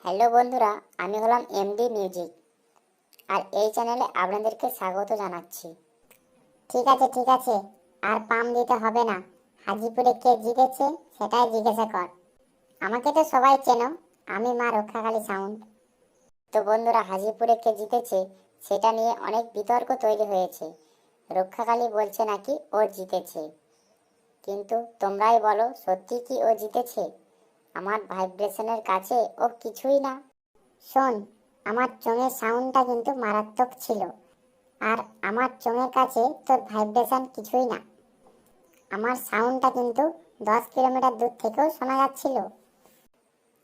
Hello বন্ধুরা, আমি হলাম এমডি মিউজিক আর এই চ্যানেলে আপনাদেরকে স্বাগত জানাচ্ছি। ঠিক আছে, আর পাম দিতে হবে না। হাজিপুরে কে জিতেছে সেটাই জিজ্ঞাসা কর। আমাকে তো সবাই চেনো, আমি মা রক্ষাকালী সাউন্ড। তো বন্ধুরা, হাজিপুরে কে জিতেছে সেটা নিয়ে অনেক বিতর্ক তৈরি হয়েছে। রক্ষাকালী বলছে নাকি ও জিতেছে, কিন্তু তোমরাই বলো সত্যি কি ও জিতেছে? আমার ভাইব্রেশনের কাছে ও কিছুই না। শোন, আমার চোঙের সাউন্ডটা কিন্তু মারাত্মক ছিল, আর আমার চোঙের কাছে তোর ভাইব্রেশন কিছুই না। আমার সাউন্ডটা কিন্তু 10 কিলোমিটার দূর থেকেও শোনা যাচ্ছিল।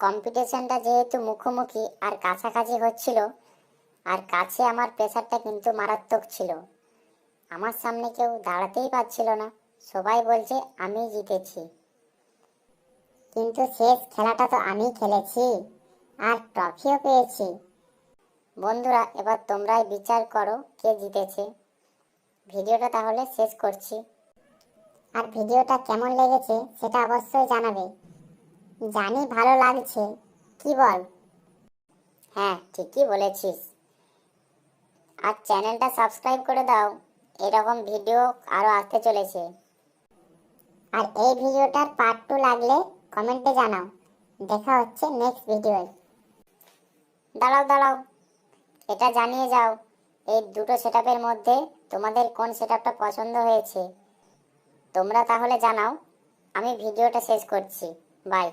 কম্পিটিশনটা যেহেতু মুখোমুখি আর কাছাকাছি হচ্ছিল, আর কাছে আমার প্রেশারটা কিন্তু মারাত্মক ছিল। আমার সামনে কেউ দাঁড়াতেই পারছিল না, সবাই বলছে আমি জিতেছি। কিন্তু শেষ খেলাটা তো আমি খেলেছি, আর ট্রফিও পেয়েছি। বন্ধুরা, এবার তোমরাই বিচার করো কে জিতেছে। ভিডিওটা তাহলে শেষ করছি, আর ভিডিওটা কেমন লেগেছে সেটা অবশ্যই জানাবে। জানি ভালো লাগছে, কি বল? হ্যাঁ, ঠিকই বলেছিস। আর চ্যানেলটা সাবস্ক্রাইব করে দাও, এরকম ভিডিও আরো আসতে চলেছে। আর এই ভিডিওটার পার্ট 2 লাগলে কমেন্টে জানাও। দেখা হচ্ছে নেক্সট ভিডিওয়। দাঁড়াও, এটা জানিয়ে যাও এই দুটো সেটআপের মধ্যে তোমাদের কোন সেটআপটা পছন্দ হয়েছে। তোমরা তাহলে জানাও। আমি ভিডিওটা শেষ করছি। বাই।